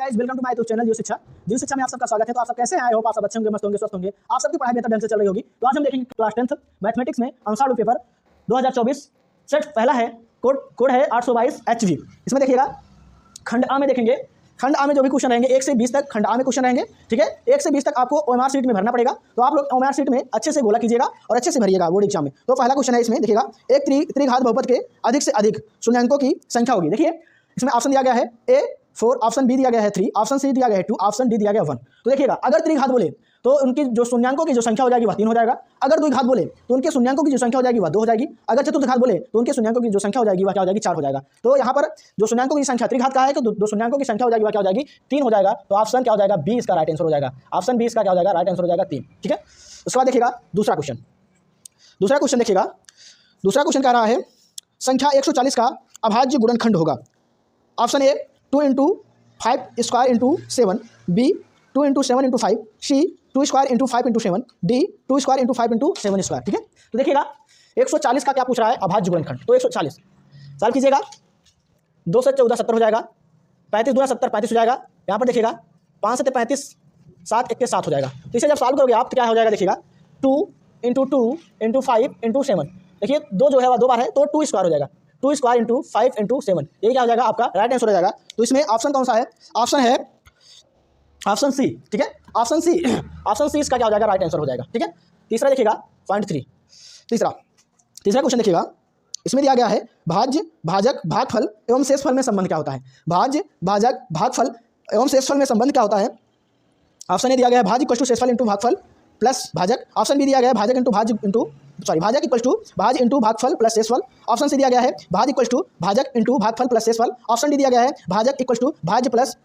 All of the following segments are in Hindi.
Guys welcome to my YouTube channel Jio Shiksha में आप सबका स्वागत है। तो आप सब कैसे हैं? आई होप आप सब अच्छे होंगे, मस्त होंगे, स्वस्थ होंगे। आप सबकी पढ़ाई बेहतर ढंग से चल रही होगी। तो आज हम देखेंगे क्लास 10th मैथमेटिक्स में आंसर पेपर 2024 सेट पहला है। कोड है 822 HG। इसमें देखिएगा खंड आ में देखेंगे। खंड आ में जो भी क्वेश्चन रहेंगे 1 से 20 तक खंड आ में क्वेश्चन रहेंगे। ठीक है, 1 से 20 तक आपको ओएमआर शीट में भरना पड़ेगा। तो आप लोग ओएमआर शीट में अच्छे से गोला कीजिएगा और अच्छे से भरिएगा बोर्ड एग्जाम में। तो पहला क्वेश्चन है इसमें देखिएगा, एक त्रिघात बहुपद के अधिक से अधिक शून्यांकों की संख्या होगी। देखिए इसमें ऑप्शन दिया गया है A4, ऑप्शन बी दिया गया है 3, ऑप्शन सी दिया गया है 2, ऑप्शन डी दिया गया 1। तो देखिएगा अगर त्रिघात बोले तो उनकी जो शून्यांकों की जो संख्या हो जाएगी वह 3 हो जाएगा। अगर द्विघात बोले तो उनके शून्यांकों की जो संख्या हो जाएगी वह 2 हो जाएगी। अगर चतुर्घात बोले तो उनके शून्यांकों की जो संख्या हो जाएगी वह क्या हो जाएगी 4 हो जाएगा। तो यहाँ पर जो शून्यांकों की संख्या त्रिघात का है तो दो शून्यांकों की संख्या हो जाएगी वह क्या हो जाएगी 3 हो जाएगा। तो ऑप्शन क्या हो जाएगा बी इसका राइट आंसर हो जाएगा। ऑप्शन बी इसका क्या हो जाएगा राइट आंसर हो जाएगा 3। ठीक है, उसके बाद देखिएगा दूसरा क्वेश्चन देखिएगा। दूसरा क्वेश्चन कह रहा है संख्या 140 का अभाज्य गुणनखंड होगा। Option A 2 × 5 square into 7, B 2 × 7 × 5, C 2 square into 5 × 7, D 2 square into 5 × 7 square. ठीक है, तो देखिएगा 140 का क्या पूछ रहा है अभाज्य गुणनखंड। तो 140 सॉल्व कीजिएगा, 2 से 14 70 हो जाएगा, 35 दूना 70 35 हो जाएगा। यहाँ पर देखिएगा 5 से 35 7 1 के 7 हो जाएगा। तो इसे जब सॉल्व करोगे आप तो क्या हो जाएगा देखिएगा 2 × 2 × 5 × 7। देखिए 2 जो है वह 2 बार है तो 2 स्क्वायर हो जाएगा, 2 स्क्वायर इंटू 5 × 7। ये क्या हो जाएगा आपका राइट आंसर हो जाएगा। तो इसमें ऑप्शन कौन सा है? ऑप्शन है ऑप्शन सी। ठीक है, ऑप्शन सी इसका क्या हो जाएगा राइट आंसर हो जाएगा। ठीक है, तीसरा देखिएगा पॉइंट 3। तीसरा क्वेश्चन देखिएगा, इसमें दिया गया है भाज्य भाजक भागफल एवं शेषफल में संबंध क्या होता है। भाज्य भाजक भागफल एवं शेषफल में संबंध क्या होता है? ऑप्शन ए दिया गया है भाज्य इक्वल टू शेषफल इंटू भागफल प्लस भाजक। ऑप्शन बी दिया गया है भाजक इक्वल टू भाज इंटू भागफल प्लस शेषफल। ऑप्शन सी दिया गया है भाज इक्वल टू भाजक इंटू भागफल प्लस शेषफल। ऑप्शन डी दिया गया है भाजक इक्वल टू भाज्य प्लस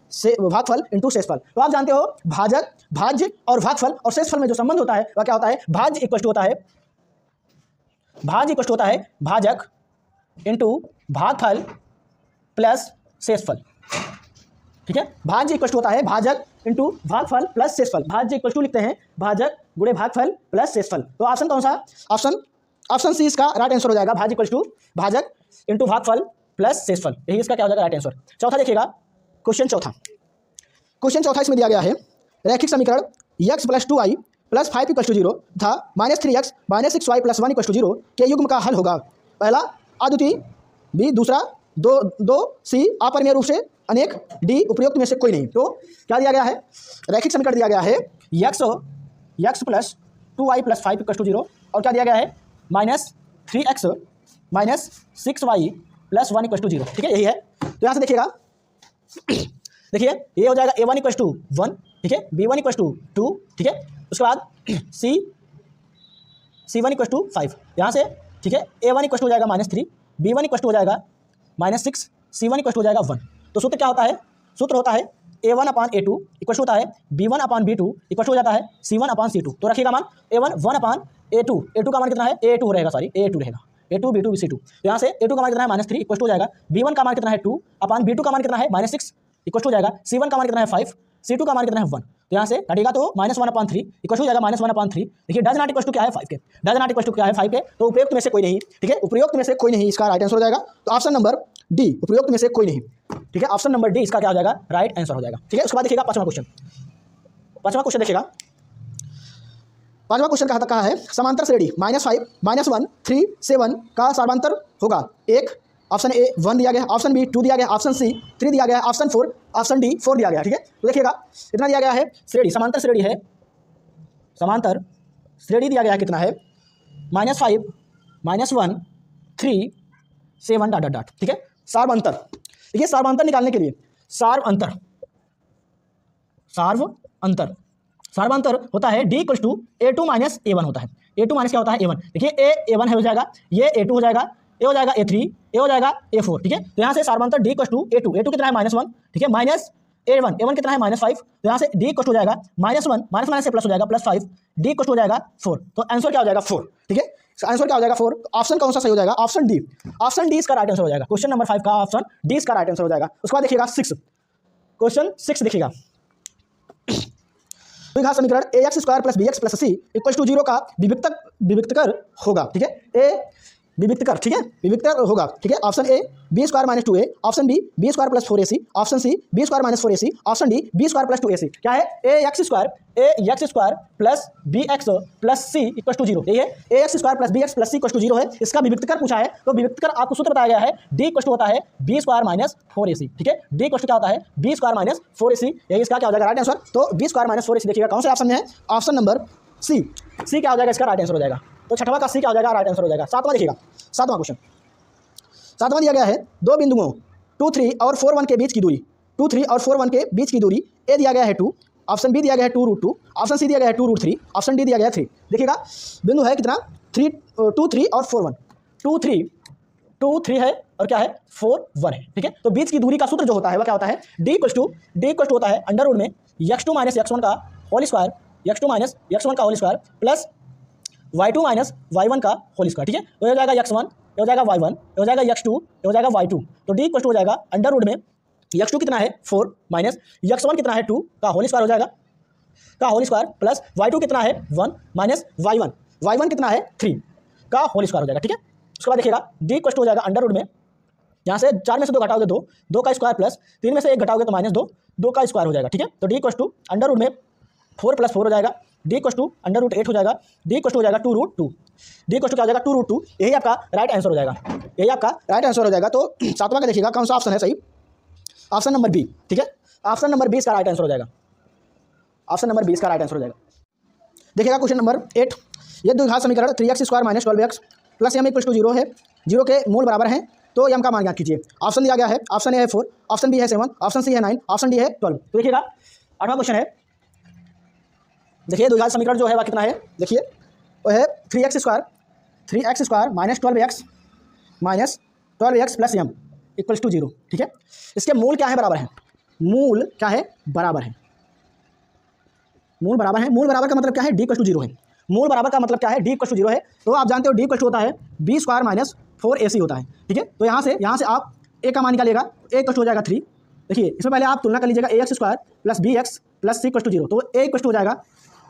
भागफल इंटू शेषफल। तो आप जानते हो भाजक भाज्य और भागफल और शेषफल में जो संबंध होता है वह क्या होता है? भाज्य इक्वल टू होता है भाजक इंटू भागफल प्लस शेषफल। ठीक है, भाज्य इक्वल टू होता है भाजक इंटू भागफल प्लस शेषफल। भाज्य इक्वल टू लिखते हैं भाजक गुणे भागफल प्लस शेषफल। तो ऑप्शन कौन सा? ऑप्शन सी इसका राइट आंसर हो जाएगा, भाज्य इक्वल टू भाजक इंटू भागफल प्लस शेषफल। यही इसका क्या हो जाएगा राइट आंसर। चौथा देखिएगा क्वेश्चन चौथा इसमें दिया गया है रैखिक समीकरण x + 2y + 5 = 0 तथा -3x - 6y + 1 = 0 के युग्म का हल होगा। पहला अद्वितीय, बी दूसरा दो सी अपरिमेय रूप से अनेक, डी उपयुक्त में से कोई नहीं। तो क्या दिया गया है? रैखिक समीकरण दिया गया है x + 2y + 5 = 0 और क्या दिया गया है -3x - 6y + 1 = 0। ठीक है, यही है। तो यहाँ से देखिएगा देखिए ये हो जाएगा a1 = 1, ठीक है, b1 = 2, ठीक है, उसके बाद c1 = 5 यहाँ से। ठीक है, a1 = हो जाएगा -3, b1 = हो जाएगा -6, c1 = हो जाएगा 1। तो सूत्र क्या होता है? सूत्र होता है a1/a2 इक्वल होता है b1/b2 इक्वल हो जाता है c1/c2। तो रखिएगा मान a1 1/a2। a2 का मान कितना है? a2 रहेगा, सॉरी a2 रहेगा, a2 b2 c2। तो यहाँ से a2 का मान कितना है -3 इक्वल हो जाएगा, b1 का मान कितना है 2/b2 का मान कितना है -6 इक्वल हो जाएगा, c1 का मान कितना है 5, c2 का मान कितना है 1। तो यहाँ से घटेगा तो -1/3 इक्वल हो जाएगा -1/3। देखिए डज नॉट इक्वल टू क्या है 5 के, डज नॉट इक्वल टू क्या है 5 के। तो उपयुक्त में से कोई नहीं। ठीक है, उपयुक्त में से कोई नहीं इसका राइट आंसर हो जाएगा। तो ऑप्शन नंबर डी उपयुक्त में से कोई नहीं। ठीक है, ऑप्शन नंबर डी इसका क्या हो जाएगा राइट आंसर हो जाएगा। ठीक है, उसके बाद देखिएगा पांचवा क्वेश्चन देखिएगा। पांचवा क्वेश्चन कहा है समांतर श्रेणी -5 -1 3 7 का सर्वांतर होगा। एक ऑप्शन ए 1 दिया गया, ऑप्शन बी 2 दिया गया, ऑप्शन सी 3 दिया गया, ऑप्शन 4 ऑप्शन डी 4 दिया गया। ठीक है, तो देखिएगा इतना दिया गया है श्रेणी, समांतर श्रेणी है, समांतर श्रेणी दिया गया है कितना है -5 -1 3 7 ... ठीक है, सार्वअंतर। देखिए सार्वअंतर निकालने के लिए सार्वअंतर होता है d = a2 - a1 होता है। a2 माइनस क्या होता है a1। देखिए a1 है हो जाएगा, ये a2 हो जाएगा, ए हो जाएगा a3, ए हो जाएगा a4। ठीक है, तो यहाँ से सार्वअंतर d = a2 कितना है -1, ठीक है, माइनस a1 कितना है -5। तो यहाँ से d = हो जाएगा -1 माइनस से प्लस हो जाएगा +5, d = हो जाएगा 4। तो आंसर क्या हो जाएगा 4। ठीक है, आंसर क्या हो जाएगा 4। ऑप्शन कौन सा सही हो जाएगा? ऑप्शन डी इसका राइट आंसर हो जाएगा। क्वेश्चन नंबर 5 का ऑप्शन डी इसका राइट आंसर हो जाएगा। उसके बाद देखिएगा क्वेश्चन 6 देखिएगा। द्विघात समीकरण ax² + bx + c = 0 का विविक्तकर होगा। ठीक है, विविक्तकर, ठीक है, विविक्तकर होगा, ठीक है। Option A B square minus 2a, option B B square plus 4ac, option C B square minus 4ac, option D B square plus 2ac। क्या है? A X square plus B X plus C equal to 0। यही है, A X square plus B X plus C equal to 0 है। इसका विविक्तकर पूछा है, तो विविक्तकर आपको सूत्र बताया गया है, डी इक्वल टू होता है बी स्क्वायर माइनस 4ac, ठीक है। डी इक्वल टू क्या होता है? B square minus 4ac। यही इसका क्या हो जाएगा? Right answer. तो बी स्क्वायर माइनस 4ac देखिएगा कौन से ऑप्शन में है? Option number C. सी क्या हो जाएगा? इसका राइट आंसर हो जाएगा। तो छठवां का सी क्या हो जाएगा? राइट आंसर हो जाएगा। सातवां देखिएगा, सातवां क्वेश्चन। सातवां दिया गया है, दो बिंदुओं 2, 3 और 4, 1 के बीच की दूरी, 2, 3 और 4, 1 के बीच की दूरी ए दिया गया है 2, ऑप्शन बी दिया गया है 2√2, ऑप्शन सी दिया गया है 2√3, ऑप्शन डी दिया गया है 3। देखिएगा बिंदु है कितना? 2, 3 और 4, 1। 2, 3 है और क्या है? 4, 1 है, ठीक है। तो बीच की दूरी का सूत्र जो होता है वह क्या होता है? डी इक्वल टू होता है अंडर रूट में x2 माइनस x1 का whole square, x2 minus x1 का whole square plus y2 minus y1 का होल स्क्वायर, ठीक है। तो हो जाएगा x1, हो जाएगा y1, हो जाएगा x2, हो जाएगा y2। तो डी इक्वल टू हो जाएगा अंडर रूट में x2 कितना है? 4 माइनस x1 कितना है? 2 का होल स्क्वायर हो जाएगा, का होल स्क्वायर प्लस y2 कितना है? 1 माइनस y1 कितना है? 3 का होल स्क्वायर हो जाएगा, ठीक है। उसके बाद देखिएगा डी इक्वल टू हो जाएगा अंडर रूट में, यहाँ से 4 में से 2 घटाओगे 2, 2 का स्क्वायर प्लस 3 में से 1 घटाओगे तो माइनस 2, 2 का स्क्वायर हो जाएगा, ठीक है। तो D equal to under root में 4 प्लस 4 हो जाएगा, D equal to under root 8 हो जाएगा, डी इक्वल टू हो जाएगा 2√2, डी इक्वल टू क्या हो जाएगा? 2√2। यही आपका राइट आंसर हो जाएगा, यही आपका राइट आंसर हो जाएगा। तो सातवां का देखिएगा कौन सा ऑप्शन है सही? ऑप्शन नंबर बी, ठीक है। ऑप्शन नंबर 20 का राइट आंसर हो जाएगा, ऑप्शन नंबर 20 का राइट आंसर हो जाएगा। देखिएगा क्वेश्चन नंबर 8, ये द्विघात समीकरण 3x square minus 12x plus M equal to 0 है, 0 के मूल बराबर हैं, तो एम का मान ज्ञात कीजिए। ऑप्शन दिया गया है, ऑप्शन ए है 4, ऑप्शन बी है 7, ऑप्शन सी है 9, ऑप्शन डी है 12। तो देखिएगा 8वां क्वेश्चन है, देखिए द्विघात समीकरण जो है वह कितना है? देखिए वो है 3x square minus 12x plus M equals to 0, ठीक है। इसके मूल क्या है? बराबर है। मूल क्या है? बराबर है। मूल बराबर है। मूल बराबर का मतलब क्या है? डी इक्वल टू 0 है। मूल बराबर का मतलब क्या है? डी इक्वल टू 0 है। तो आप जानते हो डी इक्वल टू होता है बी स्क्वायर माइनस 4ac होता है, ठीक है। तो यहाँ से आप ए का मान निकालिएगा, ए इक्वल टू हो जाएगा 3। देखिए इसमें पहले आप तुलना कर लीजिएगा ax square plus bx plus C equal to 0। तो ए इक्वल टू हो जाएगा,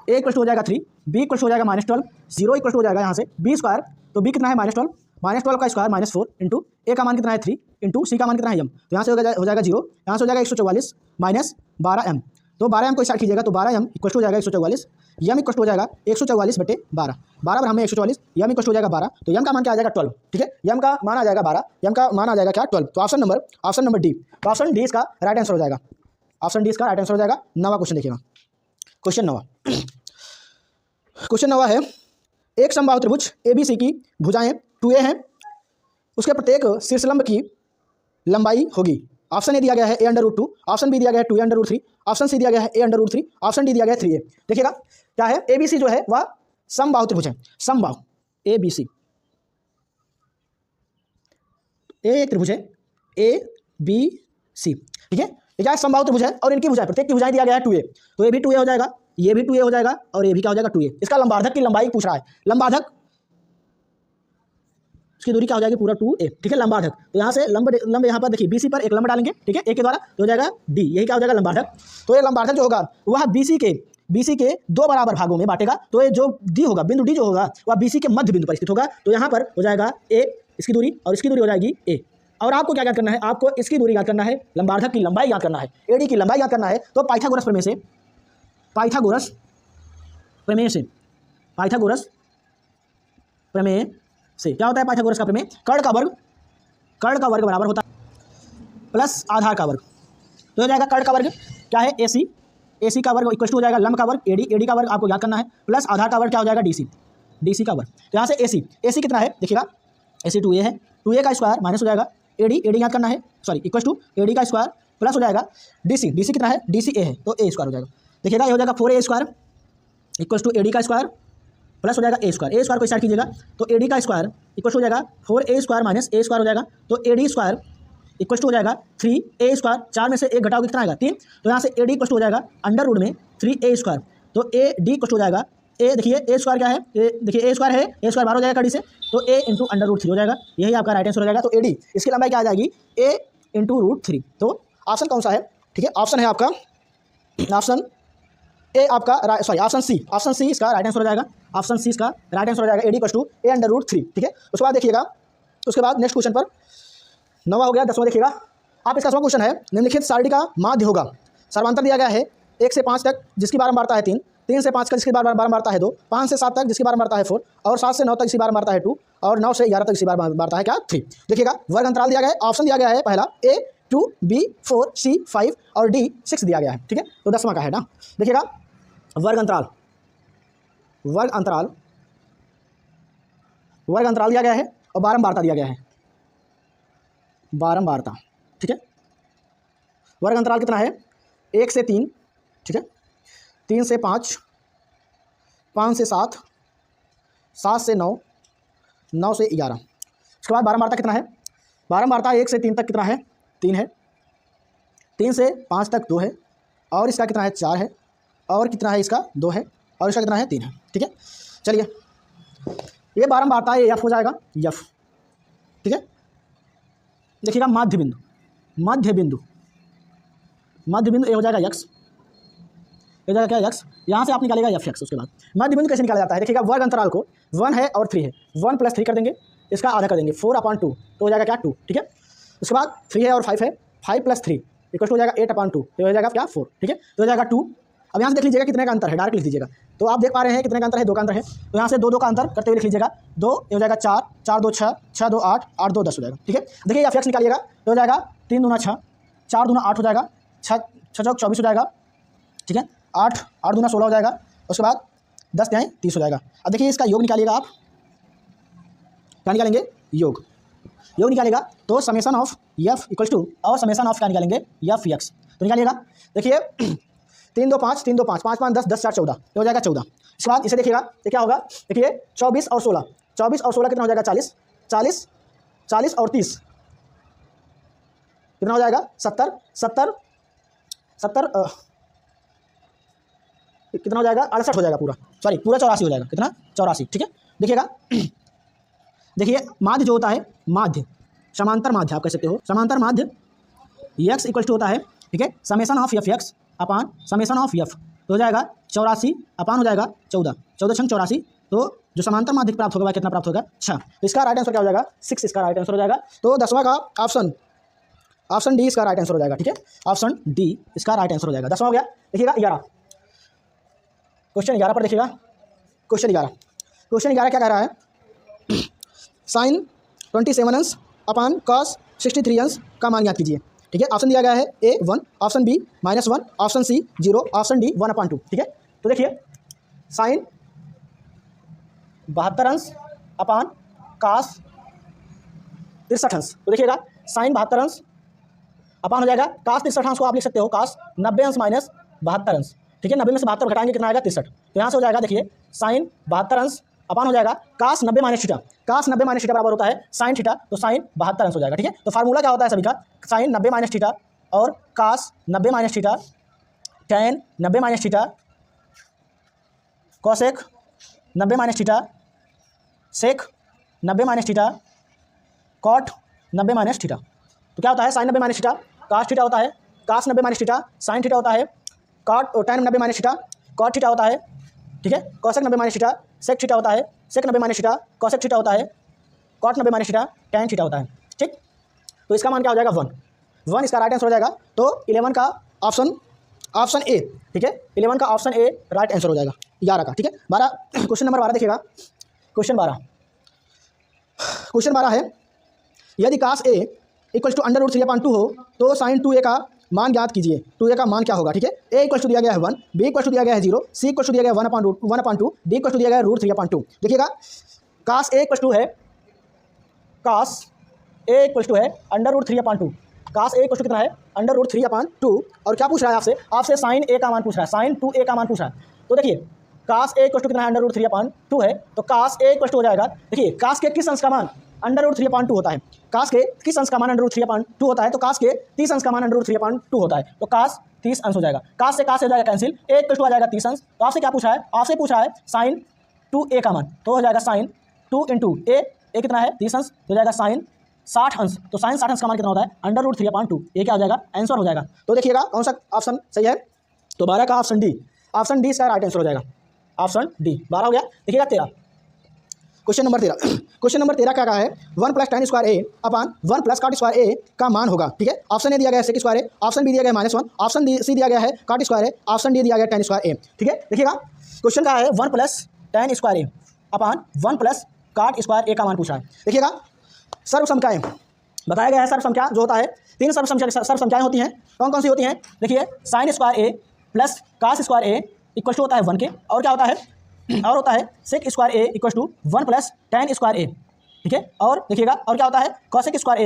ए इक्वल टू हो जाएगा 3, बी इक्वल टू हो जाएगा -12, 0 इक्वल टू हो जाएगा यहाँ से बी स्क्वायर, तो बी कितना है? -12 का स्क्वायर -4 इंटू ए का मान कितना है? 3 इंटू सी का मान कितना है? m। तो यहाँ से हो जाएगा 0, यहाँ से हो जाएगा 144 माइनस 12m। तो 12m को स्टार्ट कीजिएगा, तो 12m इक्वल टू हो जाएगा 144, m इक्वल टू हो जाएगा 144/12, 12 पर हमें 144, m इक्वल टू हो जाएगा 12, तो m का मान क्या आ जाएगा? 12, ठीक है। m का मान आ जाएगा 12, m का मान आ जाएगा क्या? 12। तो ऑप्शन नंबर डी, तो ऑप्शन डी इसका राइट आंसर हो जाएगा, ऑप्शन डी इसका राइट आंसर हो जाएगा। 9वां क्वेश्चन देखिएगा, क्वेश्चन 9 है, एक समबाहु त्रिभुज ABC की भुजाएं 2a हैं, उसके प्रत्येक शीर्षलंब की लंबाई होगी। ऑप्शन ए दिया गया है a√2, ऑप्शन बी दिया गया है 2a√3, ऑप्शन सी दिया गया है a√3, ऑप्शन डी दिया गया है 3a। देखिएगा क्या है? ABC जो है वह समबाहु त्रिभुज है, समबाहु ABC, एक त्रिभुज है ABC, ठीक है। ये क्या है? समबाहु त्रिभुज है और इनकी भुजाएं, प्रत्येक की भुजाएं दिया गया है 2a, तो ये भी 2a हो जाएगा, ये भी 2a हो जाएगा और ये भी क्या हो जाएगा? 2a। इसका लंबार्धक की लंबाई पूछ रहा है, लंबार्धक उसकी दूरी क्या हो जाएगी? पूरा 2a, ठीक है। लंबार्धक, तो यहाँ से लंब यहाँ पर देखिए BC पर एक लंब डालेंगे, ठीक है, a के द्वारा, तो हो जाएगा d, यही क्या हो जाएगा? लंबार्धक। तो ये लंबार्धक जो होगा वह BC के 2 बराबर भागों में बांटेगा, तो ये जो d होगा, बिंदु d जो होगा वह BC के मध्य बिंदु पर स्थित होगा, तो यहाँ पर हो जाएगा a, इसकी दूरी और इसकी दूरी हो जाएगी a। और आपको क्या करना है? आपको इसकी दूरी याद करना है, लंबार्धक की लंबाई याद करना है, AD की लंबाई याद करना है। तो पाइथागोरस प्रमेय से क्या होता है? पाइथागोरस का प्रमेय, कर्ण का वर्ग बराबर होता है प्लस आधार का वर्ग, तो हो जाएगा कर्ण का वर्ग क्या है? AC का वर्ग इक्वल टू हो जाएगा लंब का वर्ग AD का वर्ग आपको याद करना है, प्लस आधार का वर्ग क्या हो जाएगा? DC का वर्ग। तो यहाँ से AC कितना है? देखिएगा AC 2a है, 2a का स्क्वायर माइनस हो जाएगा AD याद करना है, सॉरी इक्वल टू AD का स्क्वायर प्लस हो जाएगा DC कितना है? DC a है, तो a स्क्वायर हो जाएगा। देखिएगा ये हो जाएगा 4a square equal to AD का स्क्वायर प्लस हो जाएगा a स्क्वायर को स्टार्ट कीजिएगा, तो AD का स्क्वायर इक्वल हो जाएगा 4a square minus a square हो जाएगा, तो AD स्क्वायर इक्वल हो जाएगा 3a स्क्वायर, 4 में से 1 घटाओगे कितना आएगा? 3, तो यहाँ से AD इक्वल हो जाएगा अंडर रूट में 3a स्क्वायर, तो AD इक्वल हो जाएगा a, देखिए a स्क्वायर क्या है? देखिए a स्क्वायर है, a स्क्वायर बाहर हो जाएगा कड़ी से, तो a इंटू अंडर रूट 3 हो जाएगा, यही आपका राइट आंसर हो जाएगा। तो AD इसकी लंबाई क्या आ जाएगी? a into √3। तो ऑप्शन कौन सा है? ठीक है, ऑप्शन है आपका ऑप्शन ए, आपका सॉरी ऑप्शन सी इसका राइट आंसर हो जाएगा, ऑप्शन सी इसका राइट आंसर हो जाएगा, AD equal to a under root 3, ठीक है। उसके बाद देखिएगा उसके बाद नेक्स्ट क्वेश्चन पर 9वां हो गया, 10वां देखिएगा आप। इसका 10वां क्वेश्चन है, निम्नलिखित सारणी का माध्य होगा। सर्वांतर दिया गया है 1 से 5 तक जिसकी बारंबारता है 3, 3 से 5 का जिसकी बारंबारता है 2, 5 से 7 तक जिसकी बारंबारता है 4, और 7 से 9 तक जिसकी बारंबारता है 2, और 9 से 11 तक जिसकी बारंबारता है क्या 3। देखिएगा वर्ग अंतराल दिया गया है, ऑप्शन दिया गया है पहला A 2, B 4, C 5 और D 6 दिया गया है। ठीक है, तो 10वां का है ना। देखिएगा वर्ग अंतराल दिया गया है और बारंबारता दिया गया है, बारंबारता। ठीक है, वर्ग अंतराल कितना है 1 से 3, ठीक है, 3 से 5, 5 से 7, 7 से 9, 9 से 11। उसके बाद बारंबारता कितना है, बारंबारता 1 से 3 तक कितना है 3 है, 3 से 5 तक 2 है, और इसका कितना है 4 है, और कितना है इसका 2 है, और इसका कितना है 3 है। ठीक है, चलिए ये बारंबारता ये F हो जाएगा F। ठीक है, देखिएगा मध्य बिंदु ए हो जाएगा x, ये जाएगा क्या x, यहाँ से आप निकालेगा fx। उसके बाद मध्य बिंदु कैसे निकाला जाता है, देखिएगा वर्ग अंतराल को 1 है और 3 है, 1 + 3 कर देंगे, इसका आधा कर देंगे 4/2, तो हो जाएगा क्या 2। ठीक है, उसके बाद 3 है और 5 है, 5 + 3 = हो जाएगा 8/2, तो हो जाएगा क्या 4। ठीक है, तो हो जाएगा 2। अब यहाँ से देख लीजिएगा कितने का अंतर है, डायरेक्ट लिख दीजिएगा। तो आप देख पा रहे हैं कितने का अंतर है, 2 का अंतर है, तो यहाँ से 2 का अंतर करते हुए लिख लीजिएगा 2, ये हो जाएगा 4, 4 2 6, 6 2 8, 8 2 10 हो जाएगा। ठीक है, देखिए एफ एक्स निकालिएगा तो हो जाएगा 3 दूना 6, 4 दूना 8 हो जाएगा, 6 चौक 24 हो जाएगा। ठीक है, 8 दूना 16 हो जाएगा, उसके बाद 10 तिहाई 30 हो जाएगा। अब देखिए इसका योग निकालिएगा आप, क्या निकालेंगे योग निकालेगा तो summation of F equal to, और समेशन ऑफ क्या निकालेंगे एफ एक्स, तो निकालिएगा। देखिए 3 2 5, 3 2 5, 5 5 10, 10 4 14, ये हो जाएगा 14। इसके बाद इसे देखिएगा ये क्या होगा, देखिए 24 और 16, 24 और 16 कितना हो जाएगा 40, 40 40 और 30 कितना हो जाएगा 70 70 70 कितना हो जाएगा 68 हो जाएगा, पूरा 84 हो जाएगा, कितना 84। ठीक है, देखिएगा देखिए माध्य जो होता है, माध्य समांतर माध्य आप कह सकते हो, समांतर माध्य एक्स इक्वल टू होता है, ठीक है, summation of F x upon summation of F, तो हो जाएगा 84 अपान हो जाएगा 14, 14 छंग 84, तो जो समांतर माध्य प्राप्त होगा वह कितना प्राप्त होगा 6। तो इसका राइट आंसर क्या हो जाएगा 6, इसका राइट आंसर हो जाएगा। तो 10वां का ऑप्शन डी इसका राइट आंसर हो जाएगा। ठीक है, ऑप्शन डी इसका राइट आंसर हो जाएगा। 10वां हो गया। देखिएगा 11, क्वेश्चन 11 पर देखिएगा, क्वेश्चन 11 क्या कह रहा है, साइन 27 अंश अपान कॉस 63 अंश का मान ज्ञात कीजिए। ठीक है, ऑप्शन दिया गया है A 1, option B -1, option C 0, option D 1/2। ठीक है, तो देखिए साइन 72 अंश अपान कॉस 63 अंश, तो देखिएगा साइन 72 अंश अपान हो जाएगा कॉस 63 अंश को आप लिख सकते हो कॉस 90 अंश माइनस 72 अंश। ठीक है, 90 में से 72 घटाएंगे कितना आएगा 63, तो यहाँ से हो जाएगा देखिए साइन 72 अंश अपान हो जाएगा cos 90 minus theta, cos 90 minus theta बराबर होता है साइन थीटा, तो साइन 72 अंश हो जाएगा। ठीक है, तो फार्मूला क्या होता है सभी का, साइन 90 माइनस थीटा और cos 90 minus theta, tan 90 minus theta, cosec 90 minus theta, sec 90 minus theta, cot 90 minus theta. तो क्या होता है sine 90 minus theta cos theta होता है, cos 90 minus theta sine theta होता है, cot tan 90 minus theta cot theta होता है। ठीक है, cosec 90 minus theta sec theta होता है, sec 90 minus theta cosec theta होता है, cot 90 minus theta tan theta होता है। ठीक, तो इसका मान क्या हो जाएगा 1 इसका राइट आंसर हो जाएगा। तो 11 का ऑप्शन ए, ठीक है, 11 का ऑप्शन ए राइट आंसर हो जाएगा 11 का। ठीक है, 12 क्वेश्चन नंबर 12 देखिएगा, क्वेश्चन 12 है, यदि cos a इक्वल टू √3/2 हो तो साइन 2a का मान ज्ञात कीजिए। 2a का मान क्या होगा। ठीक है, a इक्वल टू दिया गया है 1, b इक्वल टू दिया गया है 0, c इक्वल टू दिया गया है 1/2, d इक्वल टू दिया गया है √3/2। देखिएगा cos a इक्वल टू है cos a इक्वल टू है √3/2, cos a इक्वल टू कितना है √3/2, और क्या पूछ रहा है आपसे साइन a का मान पूछ रहा है, साइन 2a का मान पूछ रहा है। तो देखिए cos a इक्वल टू कितना है √3/2 है, तो cos a इक्वल टू हो जाएगा, देखिए cos के किस अंश का मान √3/2 होता है, cos के किस अंश का मान √3/2 होता है, तो cos के 30 अंश का मान √3/2 होता है, तो cos 30 अंश हो जाएगा, cos से हो जाएगा कैंसिल, a इक्वल टू आ जाएगा 30 अंश। तो आपसे क्या पूछा है, आपसे पूछा है साइन 2a का मान, तो हो जाएगा साइन 2 इंटू a कितना है 30 अंश, तो हो जाएगा साइन 60 अंश, तो साइन 60 अंश का मान कितना होता है √3/2, ये क्या हो जाएगा आंसर हो जाएगा। तो देखिएगा कौन सा ऑप्शन सही है, तो 12 का ऑप्शन डी इसका राइट आंसर हो जाएगा, ऑप्शन डी 12 हो गया। देखिएगा क्वेश्चन नंबर 13 क्वेश्चन नंबर 13 क्या कहा है 1 + tan square A upon 1 + cot square ए का मान होगा। ठीक है, ऑप्शन ए दिया गया है sec स्क्वायर ए, ऑप्शन बी दिया गया है -1, ऑप्शन सी दिया गया है cot स्क्वायर ए, ऑप्शन डी दिया गया है tan स्क्वायर ए। ठीक है, देखिएगा क्वेश्चन का है 1 + tan square A upon 1 + cot square ए का मान पूछा है। देखिएगा सर्वसंख्याएं बताया गया है। सर्वसंख्या जो होता है 3 सर्वसंख्याएं होती हैं। कौन कौन सी होती हैं? देखिए sin square A plus cos square A equal to होता है 1 के, और क्या होता है और होता है sec square A equal to 1 + tan square A. ठीक है, और देखिएगा और क्या होता है cosec square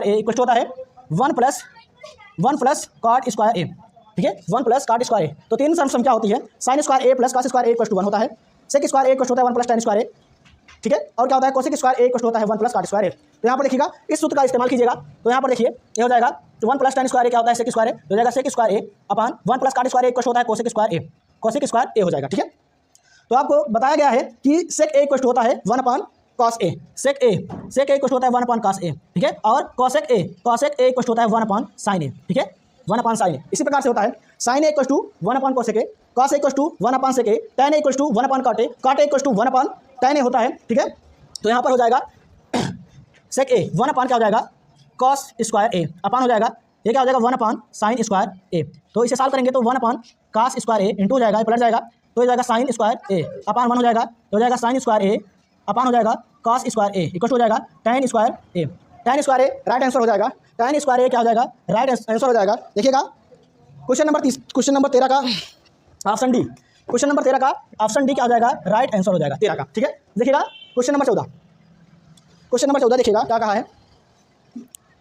A equal to होता है 1 + cot स्क्वायर ए। ठीक है, 1 + cot स्क्वायर ए। तो 3 सर्वसंख्या होती है। sin square A plus cos square A equal to 1 होता है, sec square A equal to होता है 1 + tan स्क्वायर ए। ठीक है, और क्या होता है cosec square A equal to होता है 1 + cot स्क्वायर ए। तो यहाँ पर देखिएगा इस सूत्र का इस्तेमाल कीजिएगा। तो यहाँ पर देखिए ये हो जाएगा 1 + tan स्क्वायर ए क्या होता है sec स्क्वायर ए, हो जाएगा sec square A upon 1 + cot square A equal to होता है cosec square A. cosec square A हो जाएगा। ठीक है, तो आपको बताया गया है कि sec a इक्वल टू होता है 1 / cos a, sec a equal to होता है 1 / cos a। ठीक है, और cosec a इक्वल टू होता है 1 / sin a। ठीक है, 1 / sin a। इसी प्रकार से होता है sin a equal to 1 / cosec a, cos a equal to 1 / sec a, tan a equal to 1 / cot a, cot a equal to 1 / tan a होता है। ठीक है, तो यहाँ पर हो जाएगा sec a 1 / क्या हो जाएगा cos स्क्वायर a अपान हो जाएगा ये क्या हो जाएगा 1 / sin स्क्वायर a। तो इसे सॉल्व करेंगे तो 1 / cos स्क्वायर a इंटू हो जाएगा, पलट जाएगा तो हो जाएगा sin स्क्वायर a अपान 1 हो जाएगा, तो हो जाएगा sin स्क्वायर a अपान हो जाएगा cos square a equal to हो जाएगा tan square a। tan square a right answer हो जाएगा। tan स्क्वायर a क्या हो जाएगा राइट आंसर हो जाएगा। देखिएगा क्वेश्चन नंबर 13 का ऑप्शन डी, क्वेश्चन नंबर 13 का ऑप्शन डी क्या हो जाएगा राइट आंसर हो जाएगा 13 का। ठीक है, देखिएगा क्वेश्चन नंबर 14 देखिएगा क्या कहा है।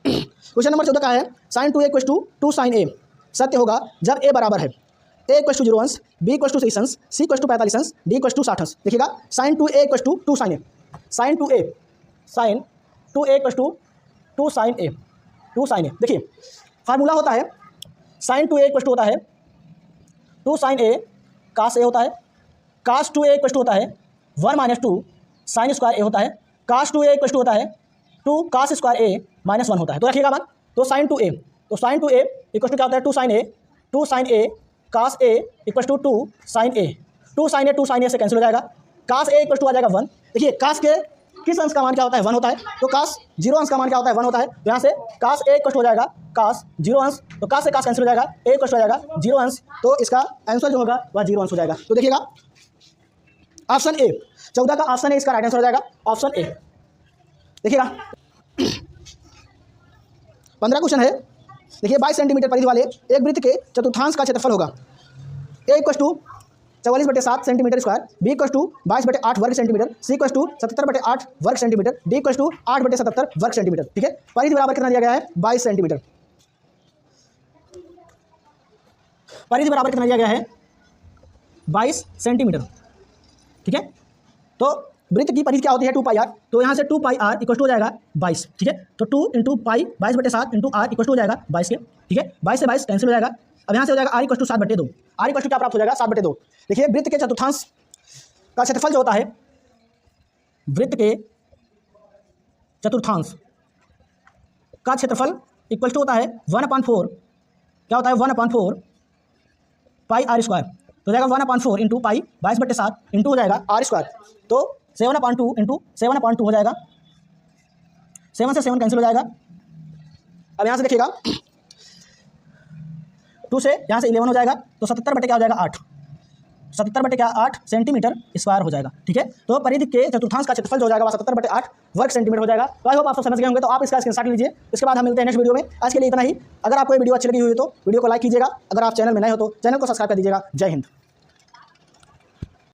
क्वेश्चन नंबर 14 का है sin 2a equal to 2 sin a सत्य होगा जब a बराबर है a इक्वल टू 0 अंश, b इक्वल टू 30 अंश, c इक्वल टू 45 अंश, d इक्वल टू 60 अंश। देखिएगा sin 2a equal to 2 sin a, sin 2a equal to 2 sin a। देखिए फार्मूला होता है sin 2a इक्वल टू होता है 2 sin a cos a होता है, cos 2a इक्वल टू होता है 1 - 2 sin स्क्वायर a होता है, cos 2a इक्वल टू होता है 2 cos स्क्वायर a -1 होता है। तो रखिएगा मान, तो sin 2a इक्वल टू क्या होता है 2 sin a cos a equal to 2 sin a, 2 sin a से कैंसिल हो जाएगा, cos a इक्वल टू आ जाएगा 1। देखिए cos के किस अंश का मान क्या होता है 1 होता है, तो cos 0 अंश का मान क्या होता है 1 होता है। तो यहाँ से cos a इक्वल टू हो जाएगा cos 0 अंश, तो cos से cos कैंसिल हो जाएगा, a इक्वल टू हो जाएगा 0 अंश, तो इसका आंसर जो होगा वह 0 अंश हो जाएगा। तो देखिएगा ऑप्शन ए 14 का ऑप्शन ए इसका राइट आंसर हो जाएगा, ऑप्शन ए। देखिएगा 15 क्वेश्चन है। देखिए 22 सेंटीमीटर परिधि वाले एक वृत्त के चतुर्थांश का क्षेत्रफल होगा a equal to 44/7 centimetre square, b equal to 22/8 वर्ग सेंटीमीटर, c इक्वल टू 77/8 वर्ग सेंटीमीटर, d इक्वल टू 8/77 वर्ग सेंटीमीटर। ठीक है, परिधि बराबर कितना दिया गया है 22 सेंटीमीटर। परिधि बराबर कितना दिया गया है 22 सेंटीमीटर। ठीक है, तो वृत्त की परिधि क्या होती है 2πr, तो यहाँ से 2πr इक्वल टू हो जाएगा 22। ठीक है, तो 2 × पाई 22/7 × r इक्वल टू हो जाएगा 22 के। ठीक है, 22 से 22 कैंसिल हो जाएगा। अब यहाँ से हो जाएगा r equal to 7/2, r equal to क्या प्राप्त हो जाएगा 7/2। देखिए वृत्त के चतुर्थांश का क्षेत्रफल जो होता है, वृत्त के चतुर्थांश का क्षेत्रफल इक्वल टू होता है 1/4 क्या होता है 1/4 पाई r स्क्वायर, तो हो जाएगा 1/4 इंटू पाई 22/7 इंटू हो जाएगा r स्क्वायर, तो 7/2 इंटू 7/2 हो जाएगा, 7 से 7 कैंसिल हो जाएगा। अब यहाँ से देखिएगा 2 से यहाँ से 11 हो जाएगा, तो 77 क्या हो जाएगा 8, 77/8 सेंटीमीटर स्क्वायर हो जाएगा। ठीक है, तो परिधि के चतुर्थांश का क्षेत्रफल जो हो जाएगा वह 77/8 वर्ग सेंटीमीटर हो जाएगा। तो आई होप आप सब समझ गए होंगे, तो आप इसका स्क्रीनशॉट लीजिए। इसके बाद हम मिलते हैं नेक्स्ट वीडियो में। आज के लिए इतना ही। अगर आपको ये वीडियो अच्छी लगी हुई है तो वीडियो को लाइक कीजिएगा, अगर आप चैनल में नए हो तो चैनल को सब्सक्राइब कर दीजिएगा। जय हिंद।